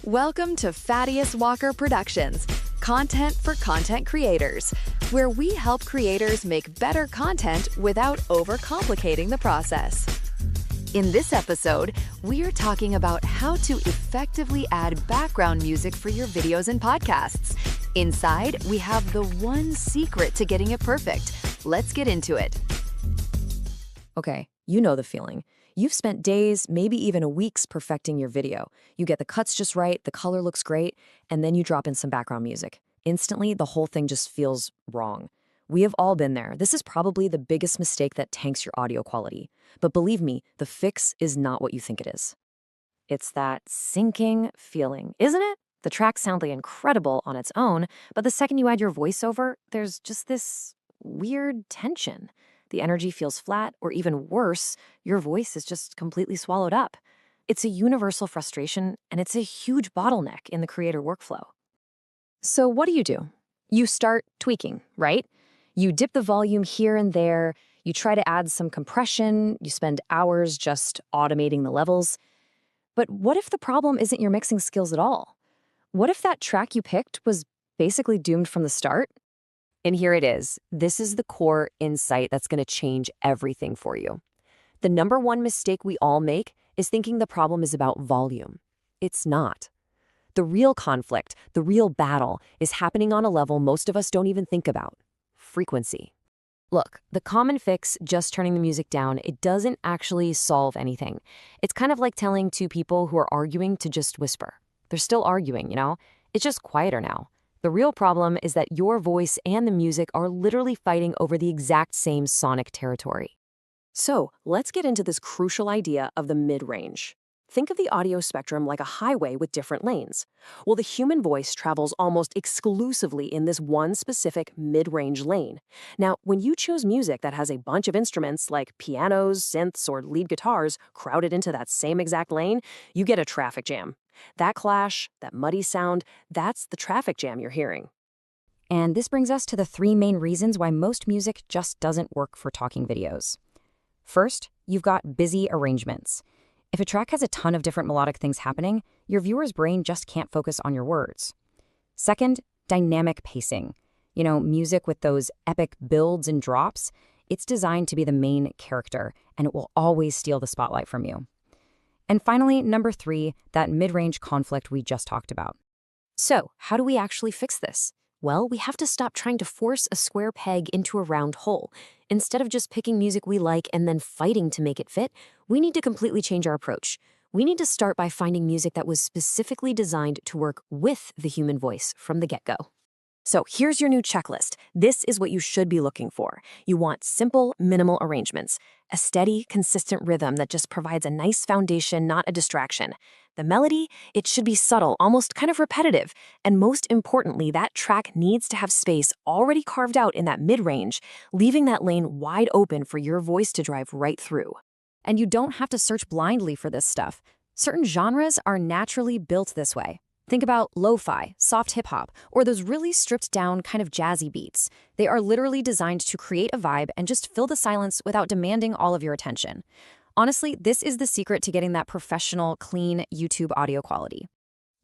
Welcome to Thaddeus Walker Productions, content for content creators, where we help creators make better content without overcomplicating the process. In this episode, we are talking about how to effectively add background music for your videos and podcasts. Inside, we have the one secret to getting it perfect. Let's get into it. Okay, you know the feeling. You've spent days, maybe even weeks perfecting your video. You get the cuts just right, the color looks great, and then you drop in some background music. Instantly, the whole thing just feels wrong. We have all been there. This is probably the biggest mistake that tanks your audio quality. But believe me, the fix is not what you think it is. It's that sinking feeling, isn't it? The track sounds incredible on its own, but the second you add your voiceover, there's just this weird tension. The energy feels flat, or even worse, your voice is just completely swallowed up. It's a universal frustration, and it's a huge bottleneck in the creator workflow. So what do? You start tweaking, right? You dip the volume here and there, you try to add some compression, you spend hours just automating the levels. But what if the problem isn't your mixing skills at all? What if that track you picked was basically doomed from the start? And here it is. This is the core insight that's going to change everything for you. The number one mistake we all make is thinking the problem is about volume. It's not. The real conflict, the real battle, is happening on a level most of us don't even think about: frequency. Look, the common fix, just turning the music down, it doesn't actually solve anything. It's kind of like telling two people who are arguing to just whisper. They're still arguing, you know? It's just quieter now. The real problem is that your voice and the music are literally fighting over the exact same sonic territory. So let's get into this crucial idea of the mid-range. Think of the audio spectrum like a highway with different lanes. Well, the human voice travels almost exclusively in this one specific mid-range lane. Now, when you choose music that has a bunch of instruments like pianos, synths, or lead guitars crowded into that same exact lane, you get a traffic jam. That clash, that muddy sound, that's the traffic jam you're hearing. And this brings us to the three main reasons why most music just doesn't work for talking videos. First, you've got busy arrangements. If a track has a ton of different melodic things happening, your viewer's brain just can't focus on your words. Second, dynamic pacing. You know, music with those epic builds and drops, it's designed to be the main character, and it will always steal the spotlight from you. And finally, number three, that mid-range conflict we just talked about. So, how do we actually fix this? Well, we have to stop trying to force a square peg into a round hole. Instead of just picking music we like and then fighting to make it fit, we need to completely change our approach. We need to start by finding music that was specifically designed to work with the human voice from the get-go. So here's your new checklist. This is what you should be looking for. You want simple, minimal arrangements, a steady, consistent rhythm that just provides a nice foundation, not a distraction. The melody, it should be subtle, almost kind of repetitive. And most importantly, that track needs to have space already carved out in that mid-range, leaving that lane wide open for your voice to drive right through. And you don't have to search blindly for this stuff. Certain genres are naturally built this way. Think about lo-fi, soft hip-hop, or those really stripped-down kind of jazzy beats. They are literally designed to create a vibe and just fill the silence without demanding all of your attention. Honestly, this is the secret to getting that professional, clean YouTube audio quality.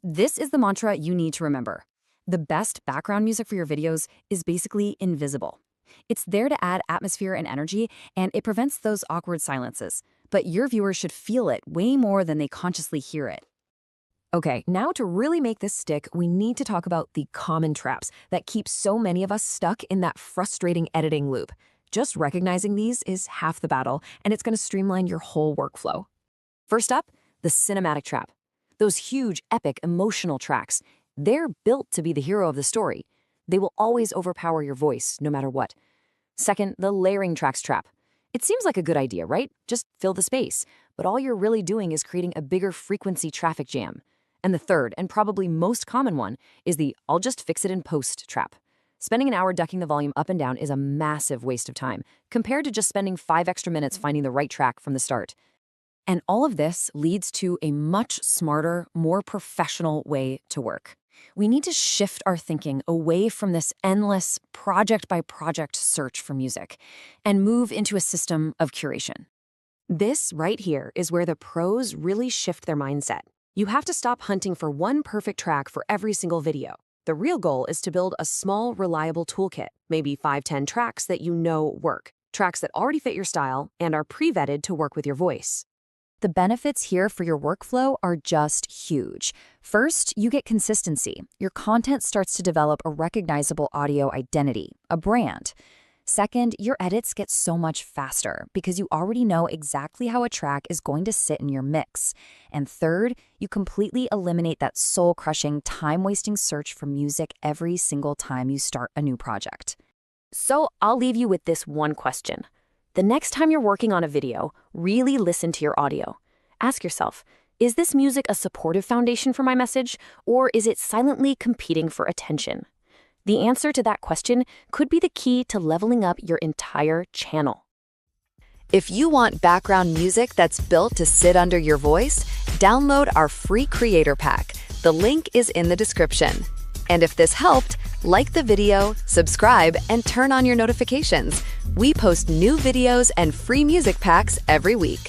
This is the mantra you need to remember. The best background music for your videos is basically invisible. It's there to add atmosphere and energy, and it prevents those awkward silences. But your viewers should feel it way more than they consciously hear it. Okay, now to really make this stick, we need to talk about the common traps that keep so many of us stuck in that frustrating editing loop. Just recognizing these is half the battle, and it's going to streamline your whole workflow. First up, the cinematic trap. Those huge, epic, emotional tracks, they're built to be the hero of the story. They will always overpower your voice, no matter what. Second, the layering tracks trap. It seems like a good idea, right? Just fill the space. But all you're really doing is creating a bigger frequency traffic jam. And the third, and probably most common one, is the "I'll just fix it in post" trap. Spending an hour ducking the volume up and down is a massive waste of time, compared to just spending 5 extra minutes finding the right track from the start. And all of this leads to a much smarter, more professional way to work. We need to shift our thinking away from this endless project-by-project search for music and move into a system of curation. This right here is where the pros really shift their mindset. You have to stop hunting for one perfect track for every single video. The real goal is to build a small, reliable toolkit, maybe 5-10 tracks that you know work, tracks that already fit your style and are pre-vetted to work with your voice. The benefits here for your workflow are just huge. First, you get consistency. Your content starts to develop a recognizable audio identity, a brand. Second, your edits get so much faster because you already know exactly how a track is going to sit in your mix. And third, you completely eliminate that soul-crushing, time-wasting search for music every single time you start a new project. So I'll leave you with this one question. The next time you're working on a video, really listen to your audio. Ask yourself, is this music a supportive foundation for my message, or is it silently competing for attention? The answer to that question could be the key to leveling up your entire channel. If you want background music that's built to sit under your voice, download our free creator pack. The link is in the description. And if this helped, like the video, subscribe, and turn on your notifications. We post new videos and free music packs every week.